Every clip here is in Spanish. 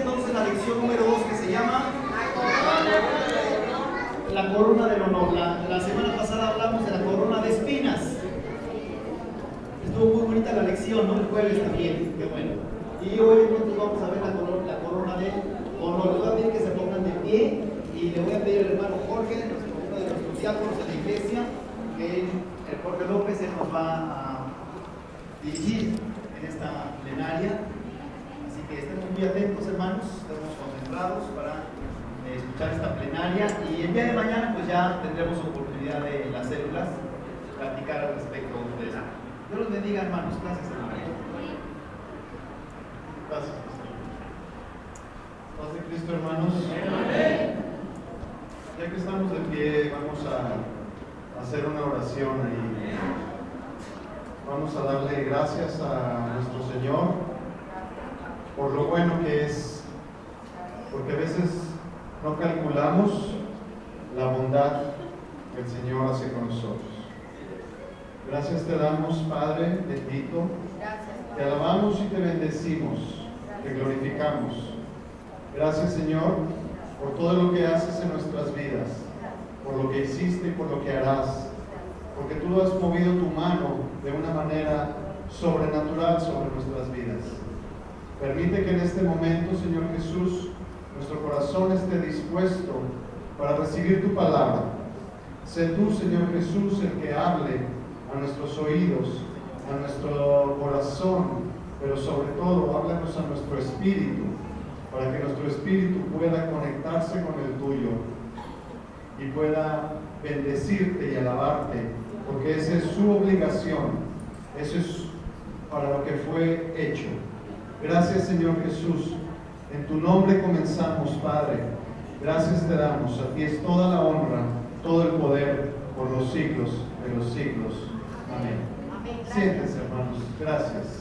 entonces la lección número 2 que se llama la corona del honor. La semana pasada hablamos de la corona de espinas. Estuvo muy bonita la lección, ¿no? El jueves también, qué bueno. Y hoy entonces vamos a ver la corona de honor. Les voy a pedir que se pongan de pie y le voy a pedir al hermano Jorge, uno de nuestros diáconos de la iglesia, que el Jorge López se nos va a dirigir en esta plenaria. Así que estemos muy atentos, hermanos, estemos concentrados para escuchar esta plenaria, y el día de mañana pues ya tendremos oportunidad de las células platicar al respecto de eso. Dios los bendiga, hermanos. Gracias, hermanos. Gracias, paz de Cristo, hermanos. Ya que estamos de pie, vamos a hacer una oración ahí. Vamos a darle gracias a nuestro Señor por lo bueno que es, porque a veces no calculamos la bondad que el Señor hace con nosotros. Gracias te damos, Padre bendito. Te alabamos y te bendecimos, te glorificamos. Gracias, Señor, por todo lo que haces en nuestras vidas, por lo que hiciste y por lo que harás, porque tú has movido tu mano de una manera sobrenatural sobre nuestras vidas. Permite que en este momento, Señor Jesús, nuestro corazón esté dispuesto para recibir tu palabra. Sé tú, Señor Jesús, el que hable a nuestros oídos, a nuestro corazón, pero sobre todo, háblanos a nuestro espíritu, para que nuestro espíritu pueda conectarse con el tuyo y pueda bendecirte y alabarte, porque esa es su obligación, eso es para lo que fue hecho. Gracias, Señor Jesús. En tu nombre comenzamos, Padre. Gracias te damos. A ti es toda la honra, todo el poder, por los siglos de los siglos. Amén. Siéntense, hermanos. Gracias.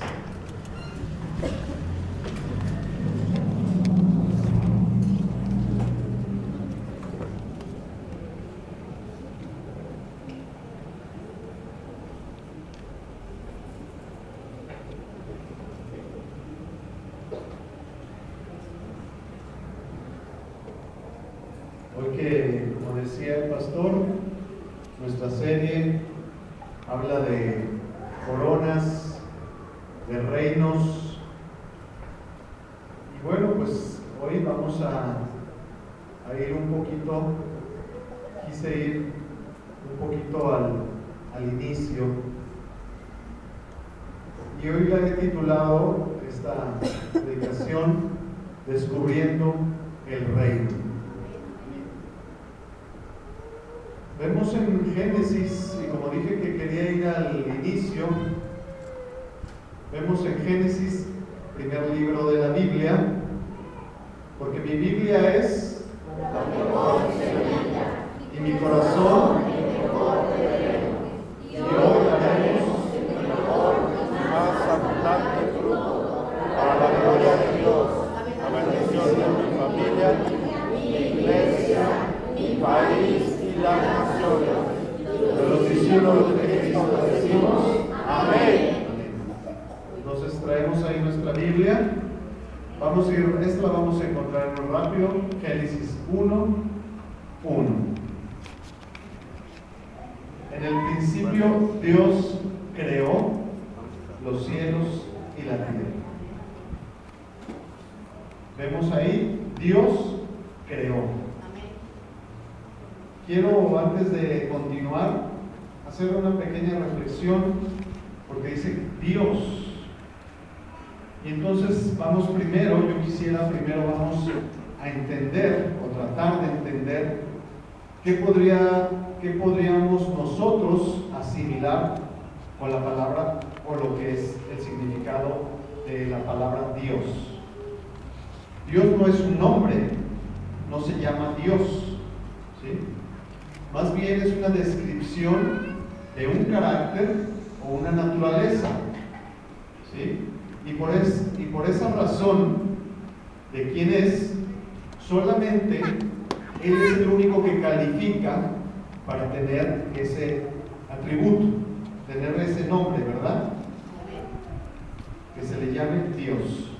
Hoy que, como decía el pastor, nuestra serie habla de coronas, de reinos. Y bueno, pues hoy vamos a ir un poquito, quise ir un poquito al inicio. Y hoy la he titulado esta predicación Descubriendo el Reino. Vemos en Génesis, y como dije que quería ir al inicio, vemos en Génesis, primer libro de la Biblia, porque mi Biblia es la mejor y mi corazón, y hoy haremos el mejor y más abundante fruto para la gloria de Dios, la bendición de mi familia, mi iglesia, mi país, las naciones. De los discípulos de Cristo decimos amén. Entonces traemos ahí nuestra Biblia. Vamos a ir, esta la vamos a encontrar muy rápido. Génesis 1:1. En el principio Dios creó los cielos y la tierra. Vemos ahí, Dios creó. Quiero, antes de continuar, hacer una pequeña reflexión, porque dice Dios. Y entonces vamos primero, vamos a entender, o tratar de entender, qué podríamos nosotros asimilar con la palabra, o lo que es el significado de la palabra Dios. Dios no es un nombre, no se llama Dios, ¿sí? Más bien es una descripción de un carácter o una naturaleza, ¿sí? Y por esa razón de quién es, solamente Él es el único que califica para tener ese atributo, tener ese nombre, ¿verdad? Que se le llame Dios.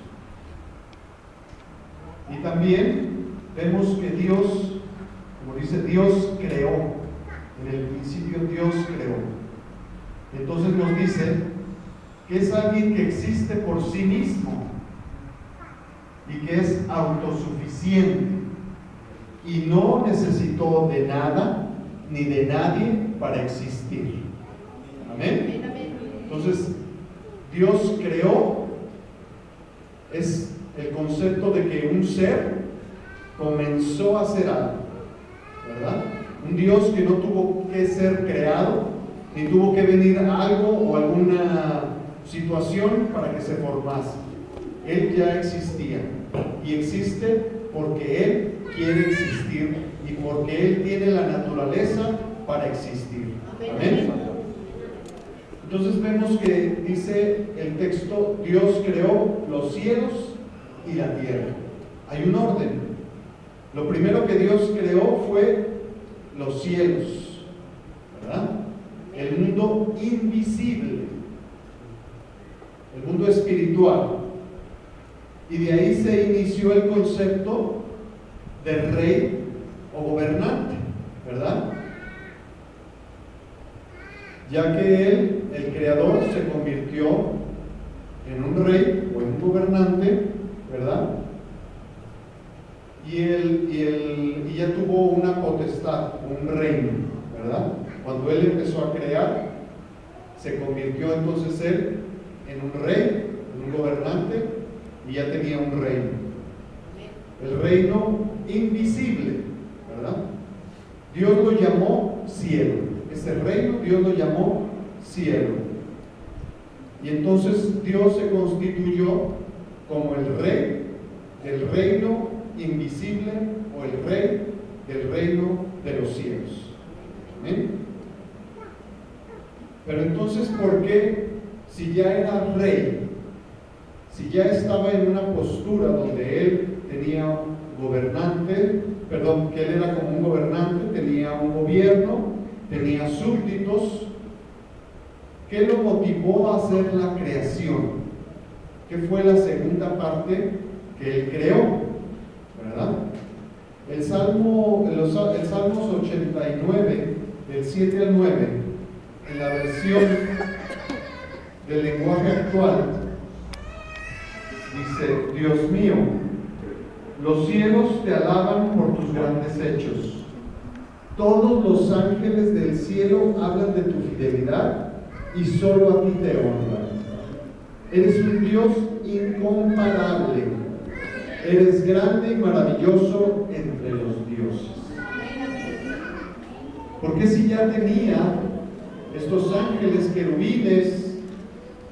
Y también vemos que Dios, como dice, Dios creó. En el principio Dios creó. Entonces nos dice que es alguien que existe por sí mismo y que es autosuficiente y no necesitó de nada ni de nadie para existir. Amén. Entonces, Dios creó, es el concepto de que un ser comenzó a hacer algo, ¿verdad? Un Dios que no tuvo que ser creado, ni tuvo que venir algo o alguna situación para que se formase. Él ya existía y existe porque Él quiere existir y porque Él tiene la naturaleza para existir. Amén. Entonces vemos que dice el texto, Dios creó los cielos y la tierra. Hay un orden. Lo primero que Dios creó fue los cielos, ¿verdad? El mundo invisible, el mundo espiritual. Y de ahí se inició el concepto de rey o gobernante, ¿verdad? Ya que Él, el Creador, se convirtió en un rey o en un gobernante, ¿verdad? Y ya tuvo una potestad, un reino, ¿verdad? Cuando Él empezó a crear, se convirtió entonces Él en un rey, en un gobernante, y ya tenía un reino. El reino invisible, ¿verdad? Dios lo llamó cielo. Ese reino Dios lo llamó cielo. Y entonces Dios se constituyó como el rey del reino invisible o el rey del reino de los cielos. ¿Amén? Pero entonces, ¿por qué, si ya era rey, si ya estaba en una postura donde Él tenía gobernante, perdón, que Él era como un gobernante, tenía un gobierno, tenía súbditos, ¿qué lo motivó a hacer la creación? ¿Qué fue la segunda parte que Él creó? ¿Verdad? El Salmos 89, del 7 al 9, en la versión del lenguaje actual, dice: Dios mío, los cielos te alaban por tus grandes hechos. Todos los ángeles del cielo hablan de tu fidelidad y solo a ti te honran. Eres un Dios incomparable. Eres grande y maravilloso entre los dioses. Porque si ya tenía estos ángeles querubines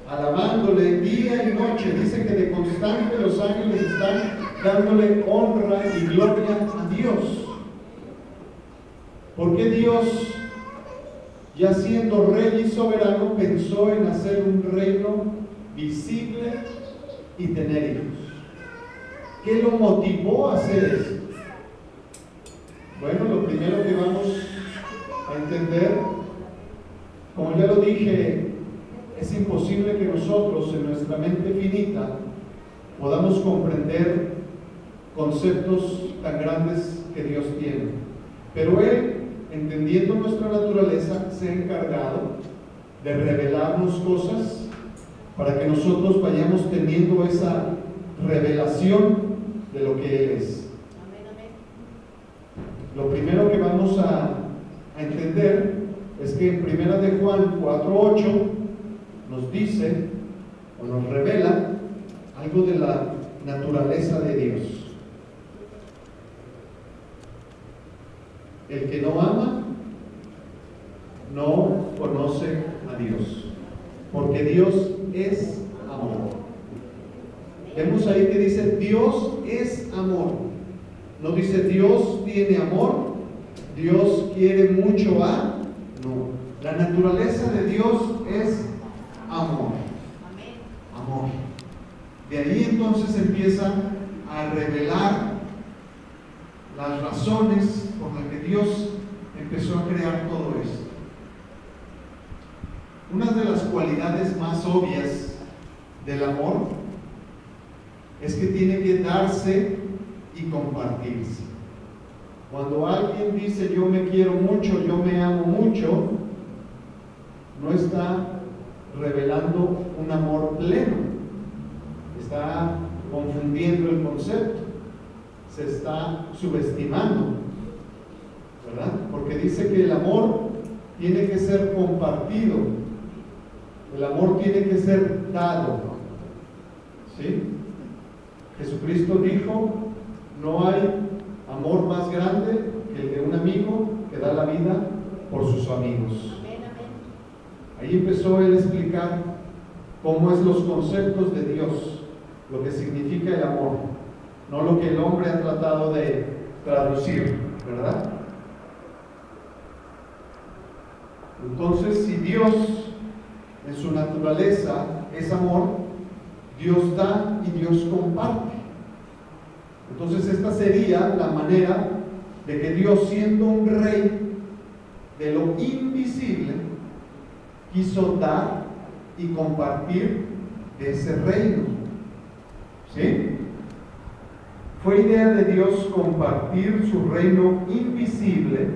alabándole día y noche, dice que de constante los ángeles están dándole honra y gloria a Dios. ¿Por qué Dios, ya siendo rey y soberano, pensó en hacer un reino visible y tener hijos? ¿Qué lo motivó a hacer eso? Bueno, lo primero que vamos a entender, como ya lo dije, es imposible que nosotros en nuestra mente finita podamos comprender conceptos tan grandes que Dios tiene. Pero Él, entendiendo nuestra naturaleza, se ha encargado de revelarnos cosas para que nosotros vayamos teniendo esa revelación de lo que Él es. Lo primero que vamos a entender es que en 1 de Juan 4:8 nos dice o nos revela algo de la naturaleza de Dios. El que no ama no conoce a Dios, porque Dios es amor. Vemos ahí que dice Dios es amor. No dice Dios tiene amor, Dios quiere mucho a. No, la naturaleza de Dios es amor. Amor. De ahí entonces empieza a revelar las razones por las que Dios empezó a crear todo esto. Una de las cualidades más obvias del amor es que tiene que darse y compartirse. Cuando alguien dice yo me quiero mucho, yo me amo mucho, no está revelando un amor pleno, está confundiendo el concepto, se está subestimando, ¿verdad? Porque dice que el amor tiene que ser compartido, el amor tiene que ser dado, ¿sí? Jesucristo dijo, no hay amor más grande que el de un amigo que da la vida por sus amigos. Ahí empezó él a explicar cómo es los conceptos de Dios, lo que significa el amor, no lo que el hombre ha tratado de traducir, ¿verdad? Entonces, si Dios en su naturaleza es amor, Dios da y Dios comparte. Entonces esta sería la manera de que Dios, siendo un rey de lo invisible, quiso dar y compartir de ese reino. ¿Sí? Fue idea de Dios compartir su reino invisible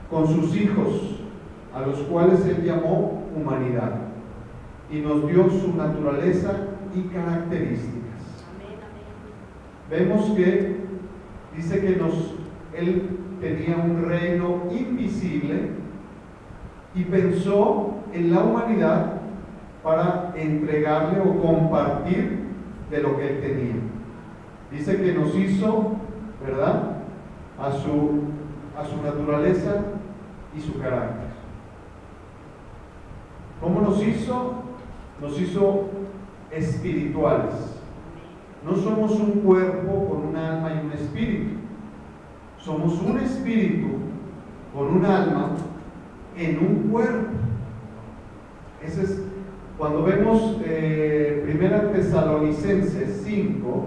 con sus hijos, a los cuales Él llamó humanidad, y nos dio su naturaleza y características. Vemos que dice que Él tenía un reino invisible y pensó en la humanidad para entregarle o compartir de lo que Él tenía. Dice que nos hizo, ¿verdad?, a su naturaleza y su carácter. ¿Cómo nos hizo? Nos hizo espirituales. No somos un cuerpo con un alma y un espíritu. Somos un espíritu con un alma en un cuerpo. Ese es, cuando vemos 1 Tesalonicenses 5,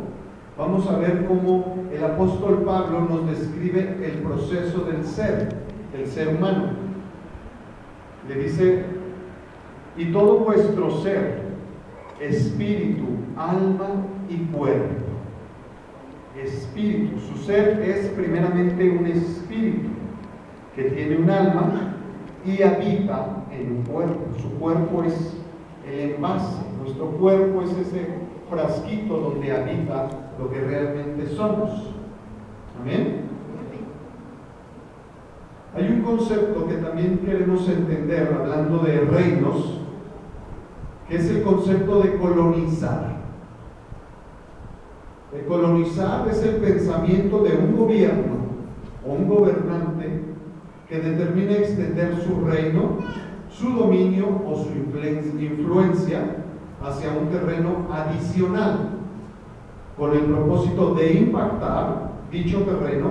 vamos a ver cómo el apóstol Pablo nos describe el proceso del ser humano. Le dice, y todo vuestro ser, espíritu, alma y cuerpo. Espíritu, su ser es primeramente un espíritu que tiene un alma y habita en un cuerpo. Su cuerpo es el envase, nuestro cuerpo es ese frasquito donde habita lo que realmente somos. Amén. Hay un concepto que también queremos entender hablando de reinos, que es el concepto de colonizar. El colonizar es el pensamiento de un gobierno o un gobernante que determina extender su reino, su dominio o su influencia hacia un terreno adicional, con el propósito de impactar dicho terreno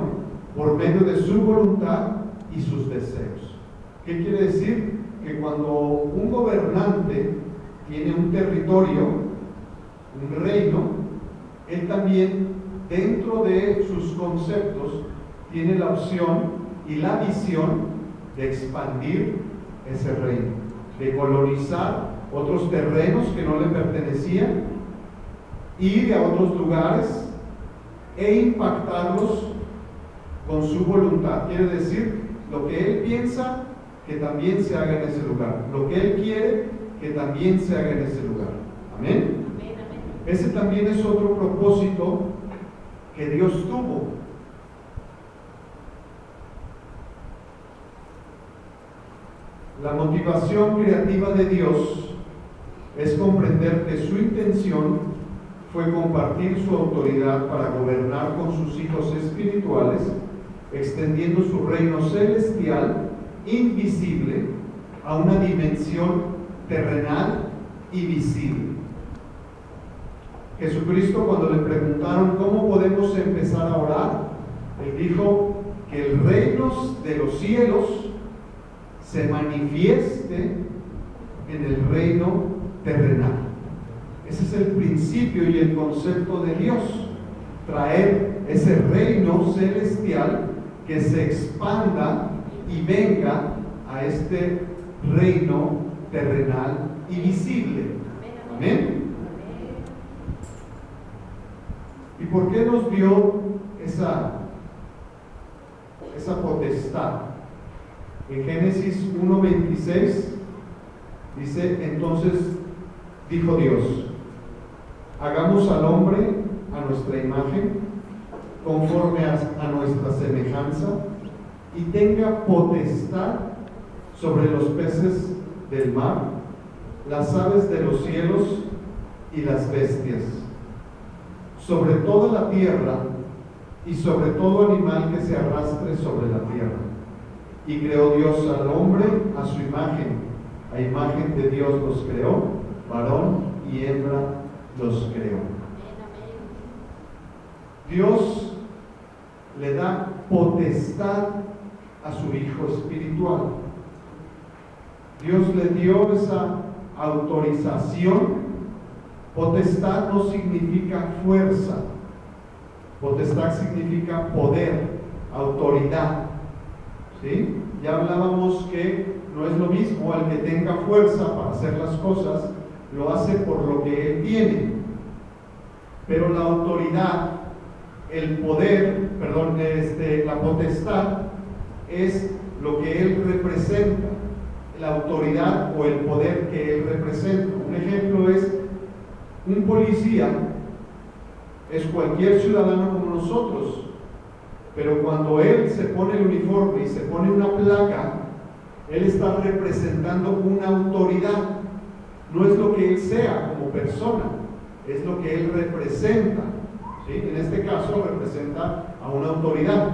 por medio de su voluntad y sus deseos. ¿Qué quiere decir? Que cuando un gobernante tiene un territorio, un reino, él también, dentro de sus conceptos, tiene la opción y la visión de expandir ese reino, de colonizar otros terrenos que no le pertenecían, ir a otros lugares e impactarlos con su voluntad. Quiere decir, lo que él piensa, que también se haga en ese lugar. Lo que él quiere, que también se haga en ese lugar. Amén. Ese también es otro propósito que Dios tuvo. La motivación creativa de Dios es comprender que su intención fue compartir su autoridad para gobernar con sus hijos espirituales, extendiendo su reino celestial, invisible, a una dimensión terrenal y visible. Jesucristo, cuando le preguntaron cómo podemos empezar a orar, él dijo que el reino de los cielos se manifieste en el reino terrenal. Ese es el principio y el concepto de Dios, traer ese reino celestial que se expanda y venga a este reino terrenal y visible. Amén. ¿Y por qué nos dio esa potestad? En Génesis 1:26 dice: entonces dijo Dios, hagamos al hombre a nuestra imagen, conforme a nuestra semejanza, y tenga potestad sobre los peces del mar, las aves de los cielos y las bestias, sobre toda la tierra y sobre todo animal que se arrastre sobre la tierra. Y creó Dios al hombre a su imagen, a imagen de Dios los creó, varón y hembra los creó. Dios le da potestad a su Hijo espiritual. Dios le dio esa autorización. Potestad no significa fuerza. Potestad significa poder, autoridad. ¿Sí? Ya hablábamos que no es lo mismo el que tenga fuerza para hacer las cosas, lo hace por lo que él tiene. Pero la autoridad, el poder, la potestad es lo que él representa, la autoridad o el poder que él representa. Un ejemplo es un policía, es cualquier ciudadano como nosotros, pero cuando él se pone el uniforme y se pone una placa, él está representando una autoridad. No es lo que él sea como persona, es lo que él representa. ¿Sí? En este caso representa a una autoridad,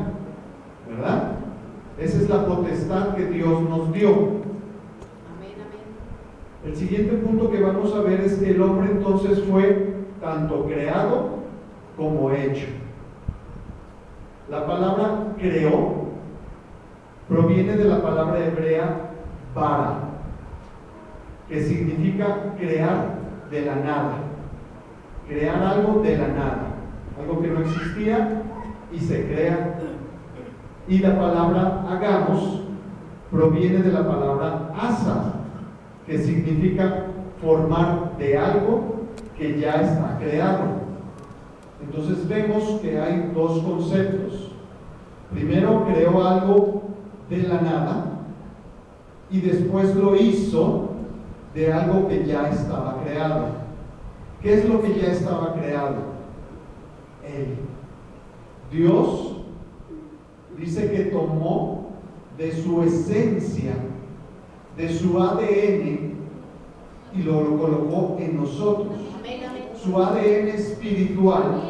¿verdad? Esa es la potestad que Dios nos dio. Amén, amén. El siguiente punto que vamos a ver es que el hombre entonces fue tanto creado como hecho. La palabra creó proviene de la palabra hebrea bara, que significa crear de la nada, crear algo de la nada, algo que no existía y se crea. Y la palabra hagamos proviene de la palabra asa, que significa formar de algo que ya está creado. Entonces vemos que hay dos conceptos. Primero creó algo de la nada y después lo hizo de algo que ya estaba creado. ¿Qué es lo que ya estaba creado? Él. Dios dice que tomó de su esencia, de su ADN, y lo colocó en nosotros. Su ADN espiritual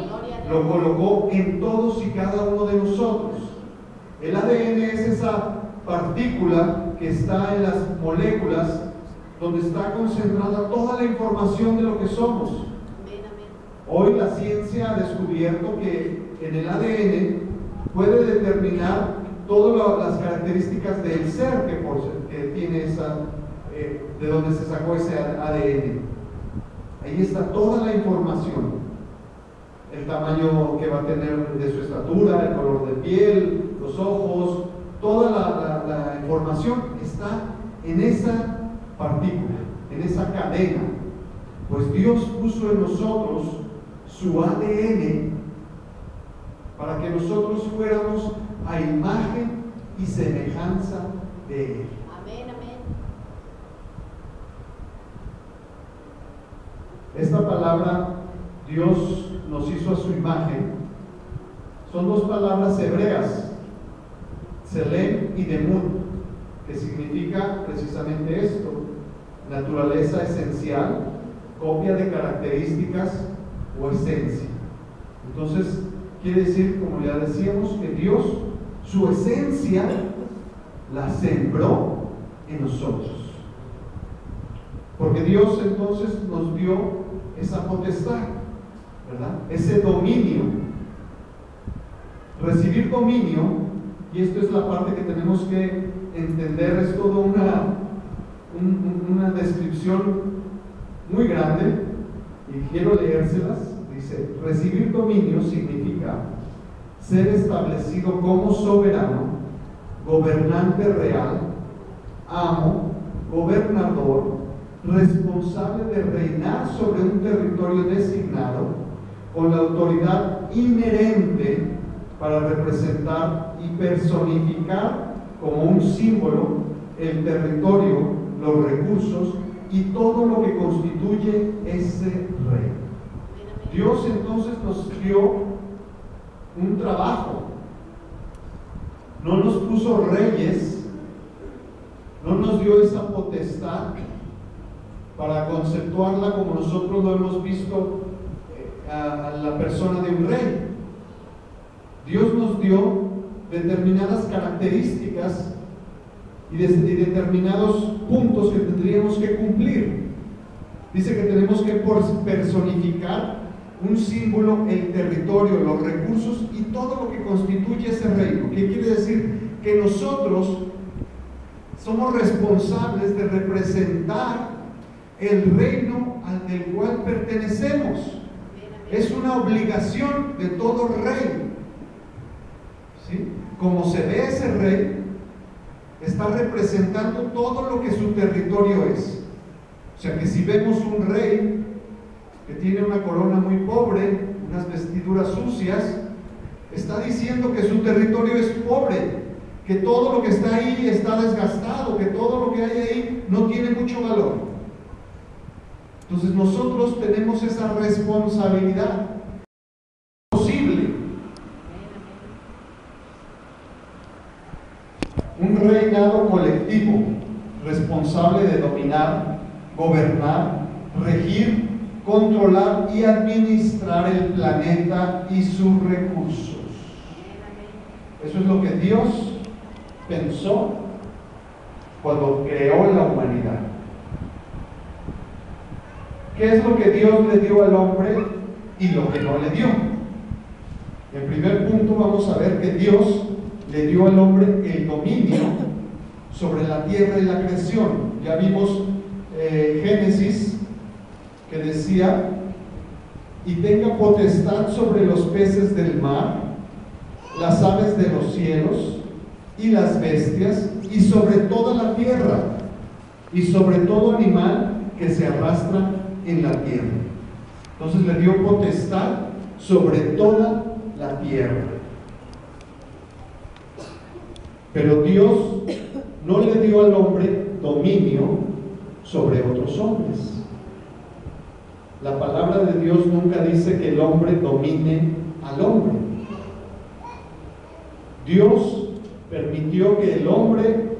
lo colocó en todos y cada uno de nosotros. El ADN es esa partícula que está en las moléculas, donde está concentrada toda la información de lo que somos. Hoy la ciencia ha descubierto que en el ADN puede determinar todas las características del ser que tiene de donde se sacó ese ADN. Ahí está toda la información, el tamaño que va a tener de su estatura, el color de piel, los ojos, toda la información está en esa partícula, en esa cadena. Pues Dios puso en nosotros su ADN para que nosotros fuéramos a imagen y semejanza de Él. Amén, amén. Esta palabra, Dios nos hizo a su imagen, son dos palabras hebreas, Selem y Demun, que significa precisamente esto: naturaleza esencial, copia de características o esencia. Entonces, quiere decir, como ya decíamos, que Dios, su esencia, la sembró en nosotros. Porque Dios entonces nos dio esa potestad, ¿verdad? Ese dominio. Recibir dominio, y esto es la parte que tenemos que entender, es toda una descripción muy grande, y quiero leérselas. Dice: recibir dominio significa ser establecido como soberano, gobernante real, amo, gobernador, responsable de reinar sobre un territorio designado, con la autoridad inherente para representar y personificar como un símbolo el territorio, los recursos y todo lo que constituye ese reino. Dios entonces nos dio un trabajo, no nos puso reyes, no nos dio esa potestad para conceptuarla como nosotros lo hemos visto a la persona de un rey. Dios nos dio determinadas características y determinados puntos que tendríamos que cumplir. Dice que tenemos que personificar un símbolo, el territorio, los recursos y todo lo que constituye ese reino. ¿Qué quiere decir? Que nosotros somos responsables de representar el reino al del cual pertenecemos. Es una obligación de todo rey. ¿Sí? Como se ve ese rey, está representando todo lo que su territorio es. O sea que si vemos un rey que tiene una corona muy pobre, unas vestiduras sucias, está diciendo que su territorio es pobre, que todo lo que está ahí está desgastado, que todo lo que hay ahí no tiene mucho valor. Entonces nosotros tenemos esa responsabilidad. Posible. Un reinado colectivo, responsable de dominar, gobernar, regir, controlar y administrar el planeta y sus recursos. Eso es lo que Dios pensó cuando creó la humanidad. ¿Qué es lo que Dios le dio al hombre y lo que no le dio? En primer punto vamos a ver que Dios le dio al hombre el dominio sobre la tierra y la creación. Ya vimos Génesis, que decía: y tenga potestad sobre los peces del mar, las aves de los cielos y las bestias, y sobre toda la tierra, y sobre todo animal que se arrastra en la tierra. Entonces le dio potestad sobre toda la tierra. Pero Dios no le dio al hombre dominio sobre otros hombres. La palabra de Dios nunca dice que el hombre domine al hombre. Dios permitió que el hombre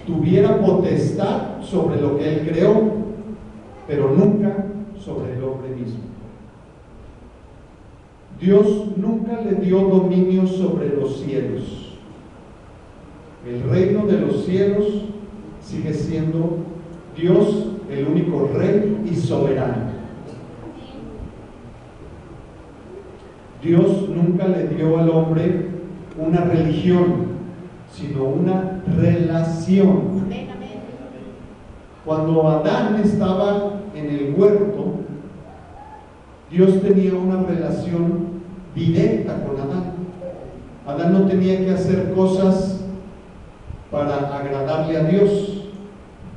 tuviera potestad sobre lo que Él creó, pero nunca sobre el hombre mismo. Dios nunca le dio dominio sobre los cielos. El reino de los cielos sigue siendo Dios, el único rey y soberano. Dios nunca le dio al hombre una religión, sino una relación. Amén, amén. Cuando Adán estaba en el huerto, Dios tenía una relación directa con Adán. Adán no tenía que hacer cosas para agradarle a Dios.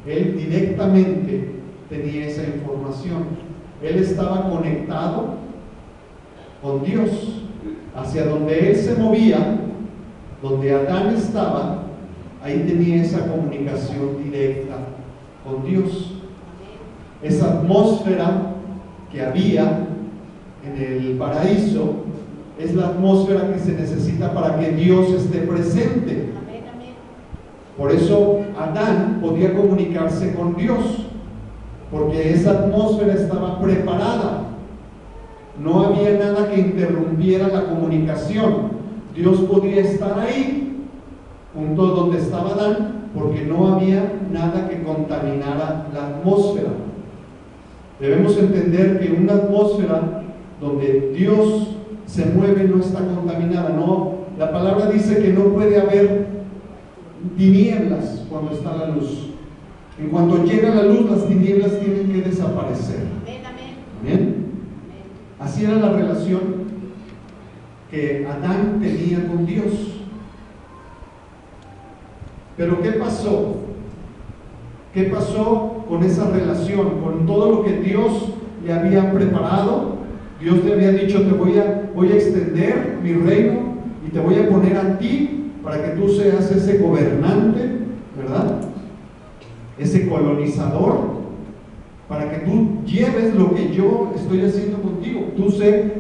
Él directamente tenía esa información. Él estaba conectado con Dios. Hacia donde él se movía, donde Adán estaba, ahí tenía esa comunicación directa con Dios. Esa atmósfera que había en el paraíso es la atmósfera que se necesita para que Dios esté presente. Amén, amén. Por eso Adán podía comunicarse con Dios, porque esa atmósfera estaba preparada. No había nada que interrumpiera la comunicación. Dios podía estar ahí, junto donde estaba Adán, porque no había nada que contaminara la atmósfera. Debemos entender que una atmósfera donde Dios se mueve no está contaminada. No, la palabra dice que no puede haber tinieblas cuando está la luz. En cuanto llega la luz, las tinieblas tienen que desaparecer. Amén, amén. ¿Bien? Así era la relación que Adán tenía con Dios. Pero ¿qué pasó? ¿Qué pasó con esa relación? Con todo lo que Dios le había preparado, Dios te había dicho, voy a extender mi reino y te voy a poner a ti para que tú seas ese gobernante, ¿verdad? Ese colonizador, para que tú lleves lo que yo estoy haciendo contigo. Tú sé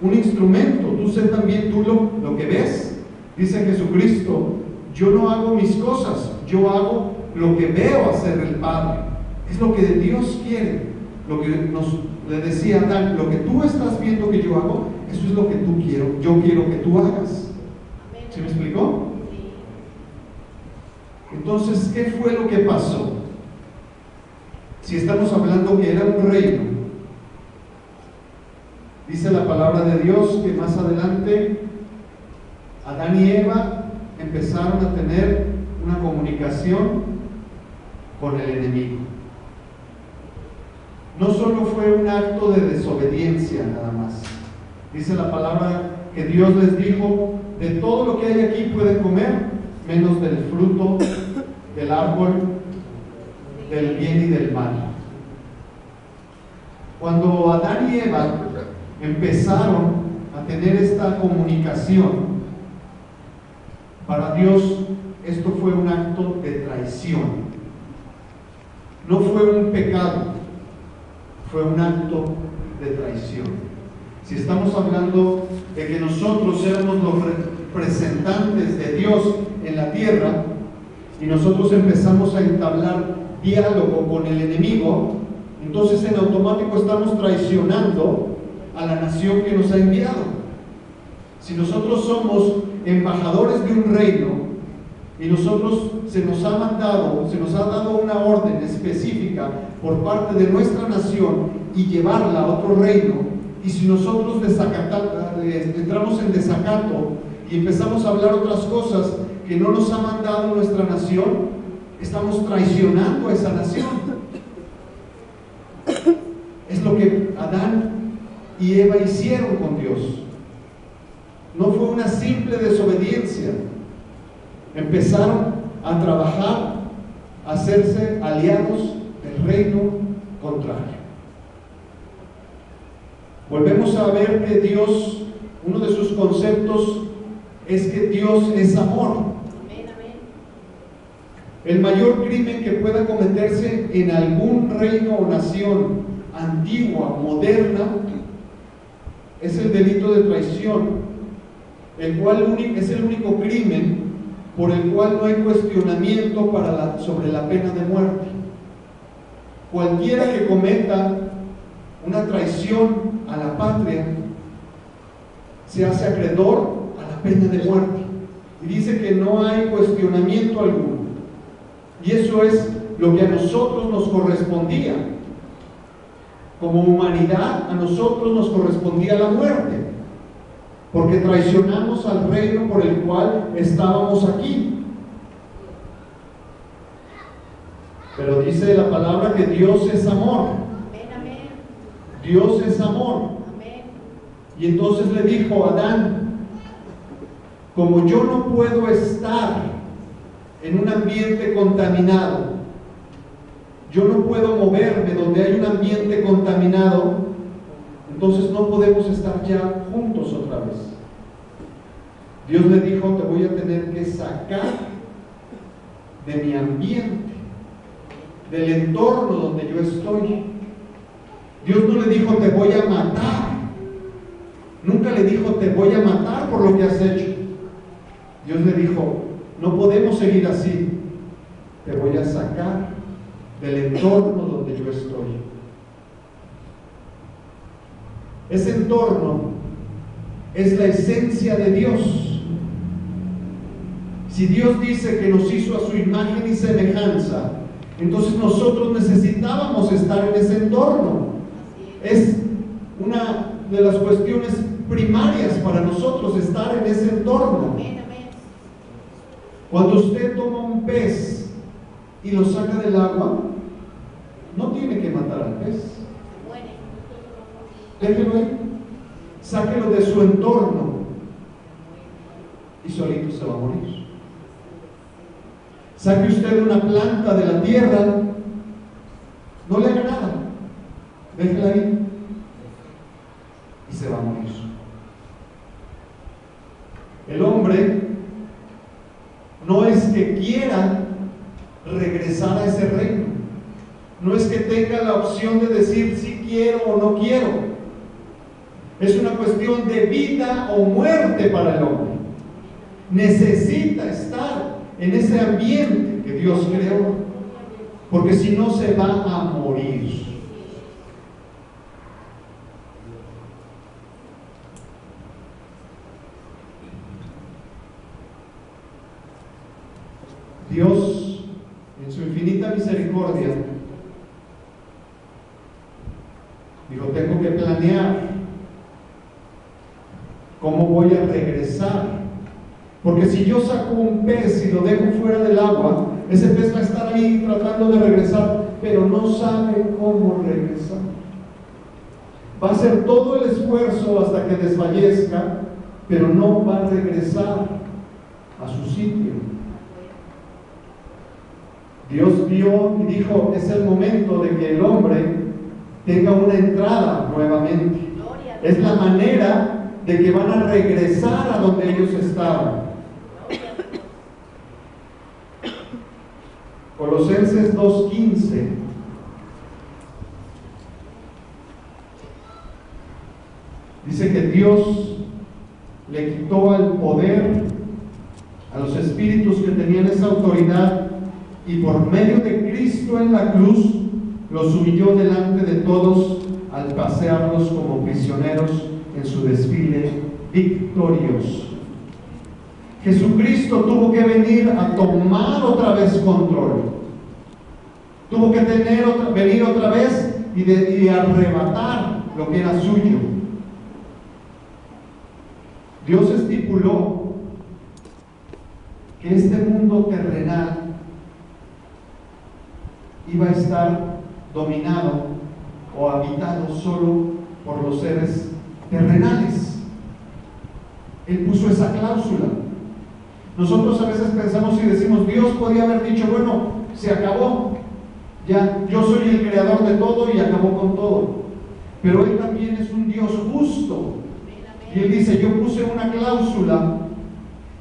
un instrumento, tú sé también tú lo que ves. Dice Jesucristo, yo no hago mis cosas, yo hago lo que veo hacer el Padre. Es lo que Dios quiere, lo que le decía Adán, lo que tú estás viendo que yo hago, eso es lo que yo quiero que tú hagas. ¿Se me explicó? Entonces, ¿qué fue lo que pasó? Si estamos hablando que era un reino, dice la palabra de Dios que más adelante Adán y Eva empezaron a tener una comunicación con el enemigo. No solo fue un acto de desobediencia nada más. Dice la palabra que Dios les dijo, de todo lo que hay aquí pueden comer, menos del fruto del árbol del bien y del mal. Cuando Adán y Eva empezaron a tener esta comunicación, para Dios esto fue un acto de traición. No fue un pecado, fue un acto de traición. Si estamos hablando de que nosotros éramos los representantes de Dios en la tierra y nosotros empezamos a entablar diálogo con el enemigo, entonces en automático estamos traicionando a la nación que nos ha enviado. Si nosotros somos embajadores de un reino y nosotros se nos ha dado una orden específica por parte de nuestra nación y llevarla a otro reino, y si nosotros entramos en desacato y empezamos a hablar otras cosas que no nos ha mandado nuestra nación, estamos traicionando a esa nación. Es lo que Adán y Eva hicieron con Dios. No fue una simple desobediencia. Empezaron a trabajar, a hacerse aliados del reino contrario. Volvemos a ver que Dios, uno de sus conceptos es que Dios es amor. El mayor crimen que pueda cometerse en algún reino o nación antigua, moderna, es el delito de traición, el cual es el único crimen por el cual no hay cuestionamiento sobre la pena de muerte. Cualquiera que cometa una traición a la patria se hace acreedor a la pena de muerte, y dice que no hay cuestionamiento alguno. Y eso es lo que a nosotros nos correspondía. Como humanidad, a nosotros nos correspondía la muerte, porque traicionamos al reino por el cual estábamos aquí. Pero dice la palabra que Dios es amor. Dios es amor. Y entonces le dijo a Adán, como yo no puedo estar en un ambiente contaminado, yo no puedo moverme donde hay un ambiente contaminado, entonces no podemos estar ya juntos otra vez. Dios le dijo, te voy a tener que sacar de mi ambiente, del entorno donde yo estoy. Dios no le dijo, te voy a matar. Nunca le dijo, te voy a matar por lo que has hecho. Dios le dijo, no podemos seguir así. Te voy a sacar del entorno donde yo estoy. Ese entorno es la esencia de Dios. Si Dios dice que nos hizo a su imagen y semejanza, entonces nosotros necesitábamos estar en ese entorno. Es una de las cuestiones primarias para nosotros, estar en ese entorno. Cuando usted toma un pez y lo saca del agua, no tiene que matar al pez. Déjelo ahí, sáquelo de su entorno y solito se va a morir. Saque usted una planta de la tierra, no le haga nada, déjela ahí El hombre no es que quiera regresar a ese reino, no es que tenga la opción de decir si quiero o no quiero. Es una cuestión de vida o muerte para el hombre. Necesita estar en ese ambiente que Dios creó, porque si no se va a morir. Dios, en su infinita misericordia, dijo, tengo que planear cómo voy a regresar. Porque si yo saco un pez y lo dejo fuera del agua, ese pez va a estar ahí tratando de regresar, pero no sabe cómo regresar. Va a hacer todo el esfuerzo hasta que desfallezca, pero no va a regresar a su sitio. Dios vio y dijo, es el momento de que el hombre tenga una entrada nuevamente. Es la manera de que van a regresar a donde ellos estaban. Colosenses 2:15 dice que Dios le quitó al poder a los espíritus que tenían esa autoridad y por medio de Cristo en la cruz los humilló delante de todos al pasearlos como prisioneros en su desfile victorioso. Jesucristo tuvo que venir a tomar otra vez control. Tuvo que venir otra vez y arrebatar lo que era suyo. Dios estipuló que este mundo terrenal iba a estar dominado o habitado solo por los seres terrenales. Él puso esa cláusula. Nosotros a veces pensamos y decimos, Dios podía haber dicho, bueno, se acabó, ya, yo soy el creador de todo y acabó con todo. Pero Él también es un Dios justo. Y Él dice, yo puse una cláusula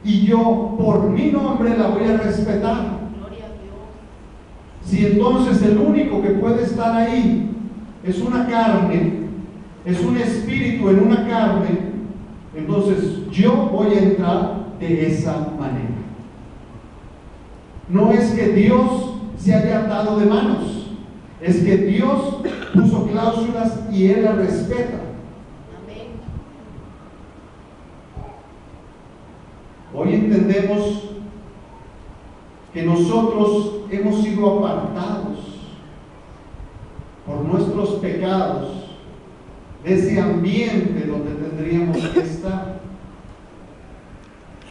y yo por mi nombre la voy a respetar. Si entonces el único que puede estar ahí es una carne, es un espíritu en una carne, entonces yo voy a entrar de esa manera. No es que Dios se haya atado de manos, es que Dios puso cláusulas y Él las respeta. Hoy entendemos que nosotros hemos sido apartados por nuestros pecados de ese ambiente donde tendríamos que estar.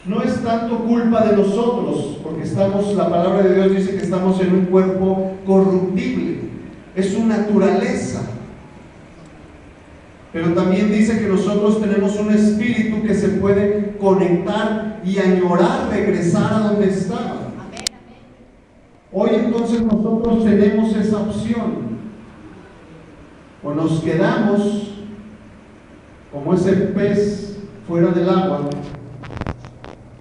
No es tanto culpa de nosotros, porque la palabra de Dios dice que estamos en un cuerpo corruptible, es su naturaleza. Pero también dice que nosotros tenemos un espíritu que se puede conectar y añorar regresar a donde estaba. Hoy entonces nosotros tenemos esa opción. O nos quedamos como ese pez fuera del agua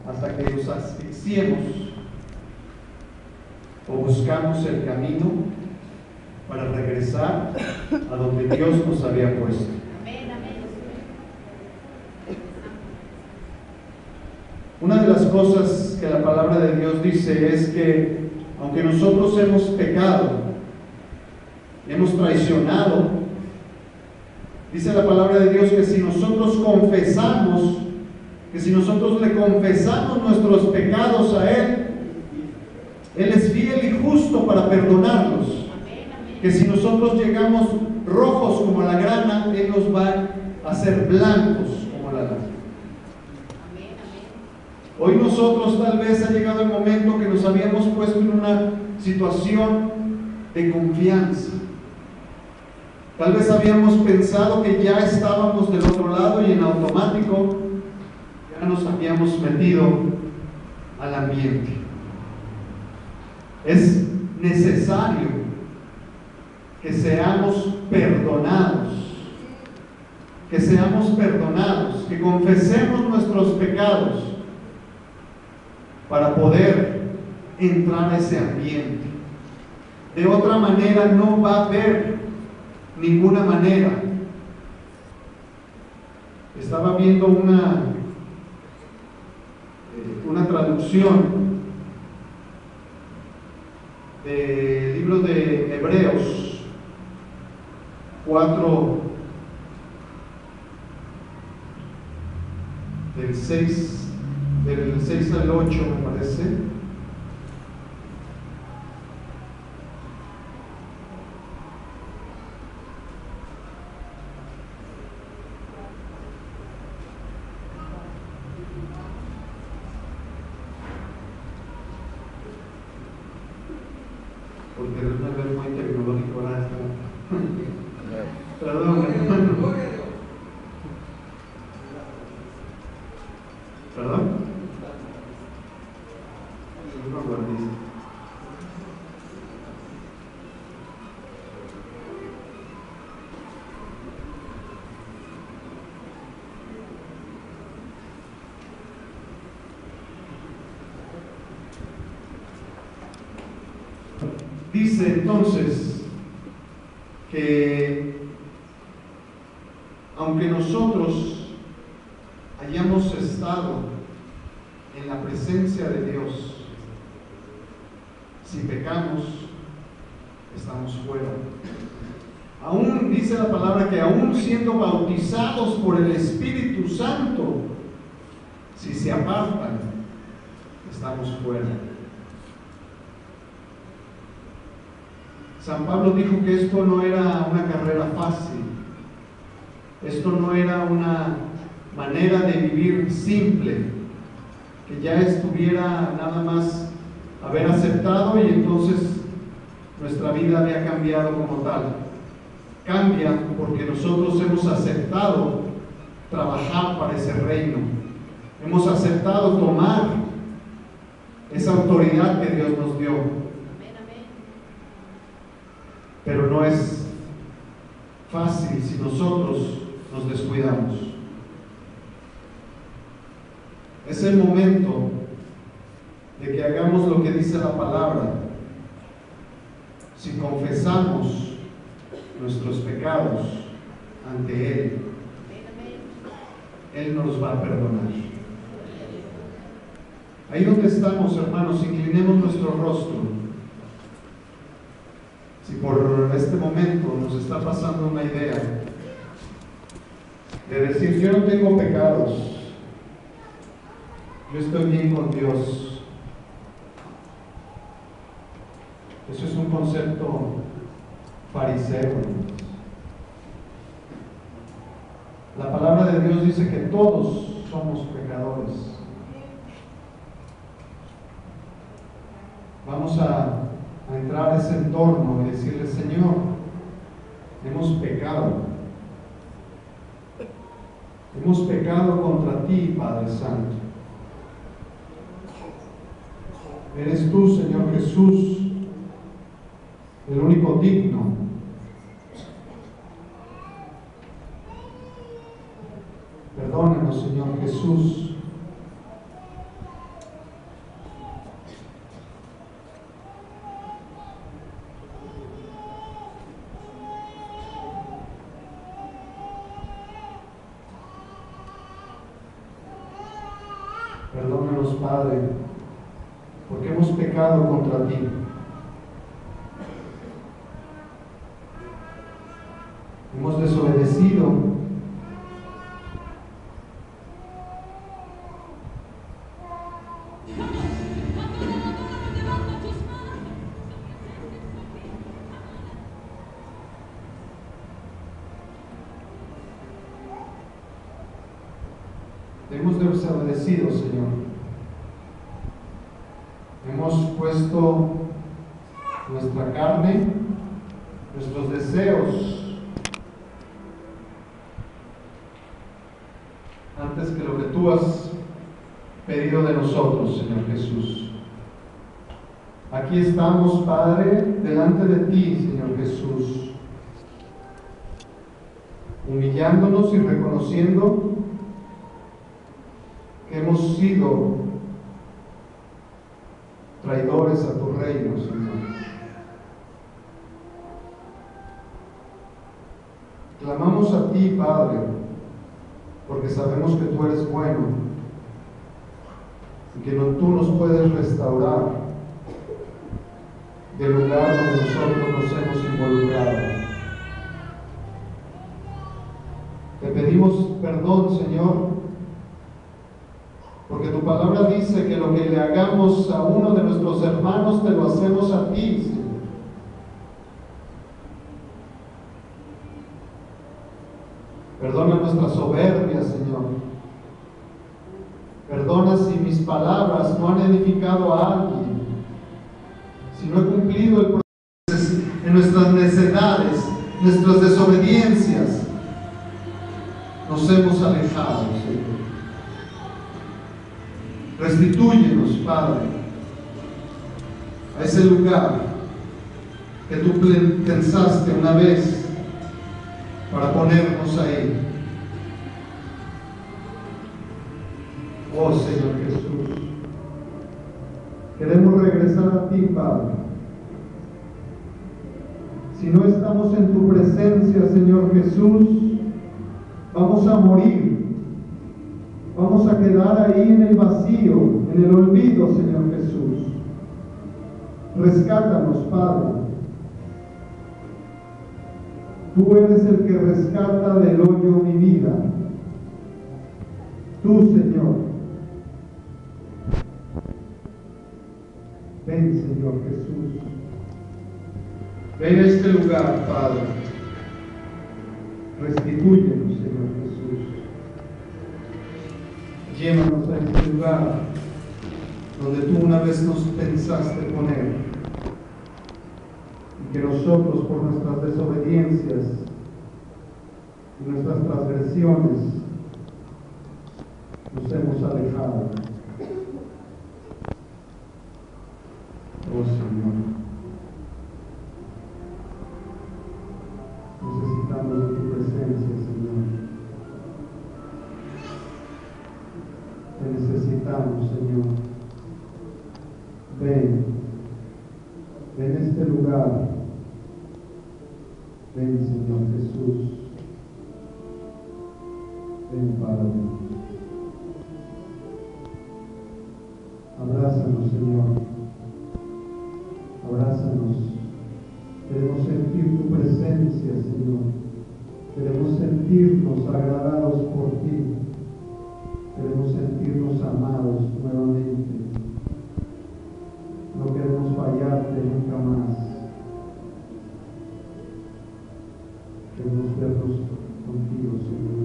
hasta que nos asfixiemos, o buscamos el camino para regresar a donde Dios nos había puesto. Una de las cosas que la palabra de Dios dice es que aunque nosotros hemos pecado, hemos traicionado, dice la palabra de Dios que si nosotros confesamos, que si nosotros le confesamos nuestros pecados a Él, Él es fiel y justo para perdonarlos. Que si nosotros llegamos rojos como la grana, Él nos va a hacer blancos como la lana. Hoy nosotros tal vez ha llegado el momento que nos habíamos puesto en una situación de confianza. Tal vez habíamos pensado que ya estábamos del otro lado y en automático ya nos habíamos metido al ambiente. Es necesario que seamos perdonados, que confesemos nuestros pecados, para poder entrar a ese ambiente. De otra manera no va a haber ninguna manera. Estaba viendo una traducción del libro de Hebreos 4, del 6 al 8, me parece. Porque no es muy tecnológico ahora esto. Perdón, hermano. ¿Perdón? No lo dice. Dice entonces que aunque nosotros hayamos estado en la presencia de Dios, si pecamos, estamos fuera. Aún dice la palabra que aún siendo bautizados por el Espíritu Santo, si se apartan, estamos fuera. San Pablo dijo que esto no era una carrera fácil, esto no era una manera de vivir simple, que ya estuviera nada más haber aceptado y entonces nuestra vida había cambiado como tal. Cambia porque nosotros hemos aceptado trabajar para ese reino, hemos aceptado tomar esa autoridad que Dios nos dio. Pero no es fácil si nosotros nos descuidamos. Es el momento de que hagamos lo que dice la palabra. Si confesamos nuestros pecados ante Él, Él nos va a perdonar. Ahí donde estamos, hermanos, inclinemos nuestro rostro. Si por este momento nos está pasando una idea de decir, yo no tengo pecados, yo estoy bien con Dios. Eso es un concepto fariseo. La palabra de Dios dice que todos somos pecadores. Vamos a entrar a ese entorno y decirle, Señor, hemos pecado contra ti, Padre Santo. Eres tú, Señor Jesús, el único digno. Perdónanos, Señor Jesús. Perdónanos, Padre, porque hemos pecado contra ti. Hemos desobedecido. Hemos desobedecido, Señor. Hemos puesto nuestra carne, nuestros deseos, antes que lo que tú has pedido de nosotros, Señor Jesús. Aquí estamos, Padre, delante de ti, Señor Jesús, humillándonos y reconociendo que hemos sido traidores a tu reino, Señor. Clamamos a ti, Padre, porque sabemos que tú eres bueno y que tú nos puedes restaurar del lugar donde nosotros nos hemos involucrado. Te pedimos perdón, Señor, porque tu palabra dice que lo que le hagamos a uno de nuestros hermanos te lo hacemos a ti, Señor. Perdona nuestra soberbia, Señor. Perdona si mis palabras no han edificado a alguien, si no he cumplido el proceso en nuestras necedades, nuestras desobediencias. Nos hemos alejado, Señor. Restitúyenos, Padre, a ese lugar que tú pensaste una vez para ponernos ahí. Oh Señor Jesús, queremos regresar a ti, Padre. Si no estamos en tu presencia, Señor Jesús, vamos a morir. Vamos a quedar ahí en el vacío, en el olvido, Señor Jesús. Rescátanos, Padre. Tú eres el que rescata del hoyo mi vida. Tú, Señor. Ven, Señor Jesús. Ven a este lugar, Padre. Restitúyenos, Señor Jesús. Llévanos a este lugar donde tú una vez nos pensaste poner, y que nosotros por nuestras desobediencias y nuestras transgresiones nos hemos alejado. Oh Señor, necesitamos de tu presencia, Señor. Te necesitamos, Señor. Ven a este lugar. Ven, Señor Jesús. Ven, Padre. Abrázanos, Señor. Abrázanos. Queremos sentir tu presencia, Señor. Queremos sentirnos agradados por ti. Queremos sentirnos amados nuevamente. No queremos fallarte nunca más. Queremos vernos contigo, Señor.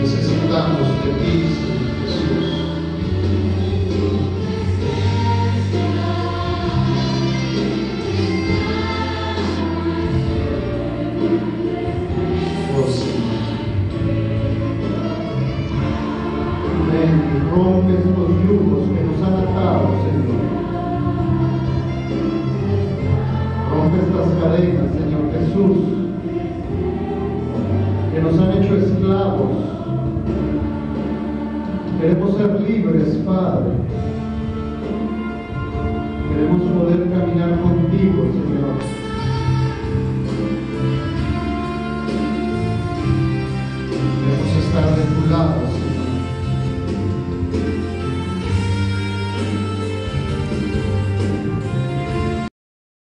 Necesitamos de ti, Señor Jesús. esclavos. Queremos ser libres, Padre. Queremos poder caminar contigo, Señor.